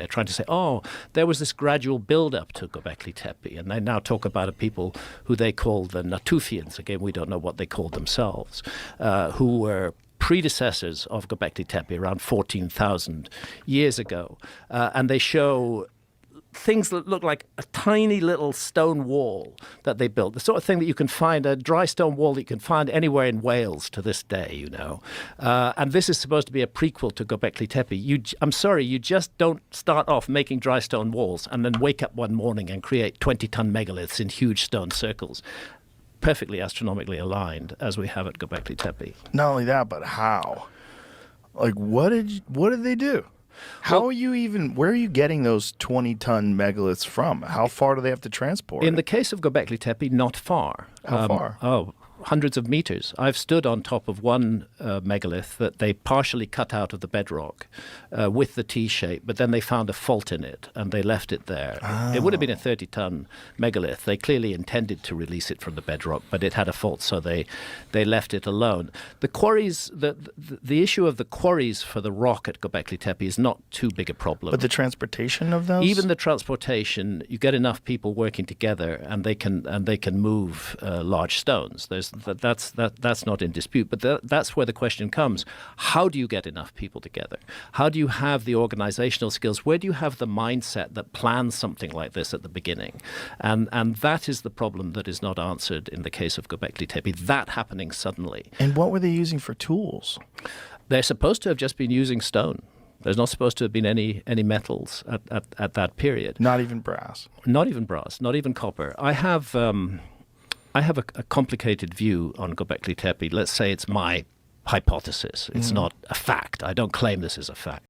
They're trying to say, oh, there was this gradual build-up to Gobekli Tepe, and they now talk about a people who they call the Natufians. Again, we don't know what they called themselves, who were predecessors of Gobekli Tepe around 14,000 years ago. And they show things that look like a tiny little stone wall that they built, the sort of thing that you can find, a dry stone wall that you can find anywhere in Wales to this day, you know. And this is supposed to be a prequel to Gobekli Tepe. I'm sorry, you just don't start off making dry stone walls and then wake up one morning and create 20-ton megaliths in huge stone circles, perfectly astronomically aligned, as we have at Gobekli Tepe. Not only that, but how? Like, what did they do? How are you even, where are you getting those 20-ton megaliths from? How far do they have to transport In it? the case of Gobekli Tepe, not far. How far? Hundreds of meters. I've stood on top of one megalith that they partially cut out of the bedrock with the T-shape, but then they found a fault in it and they left it there. Oh. It would have been a 30-ton megalith. They clearly intended to release it from the bedrock, but it had a fault, so they left it alone. The quarries, the issue of the quarries for the rock at Gobekli Tepe is not too big a problem. But the transportation of those? Even the transportation, you get enough people working together, and they can move large stones. That's not in dispute. But that's where the question comes: how do you get enough people together? How do you have the organizational skills? Where do you have the mindset that plans something like this at the beginning? And that is the problem that is not answered in the case of Gobekli Tepe. That happening suddenly. And what were they using for tools? They're supposed to have just been using stone. There's not supposed to have been any metals at that period. Not even brass. Not even brass. Not even copper. I have a complicated view on Gobekli Tepe. Let's say it's my hypothesis. It's not a fact. I don't claim this is a fact.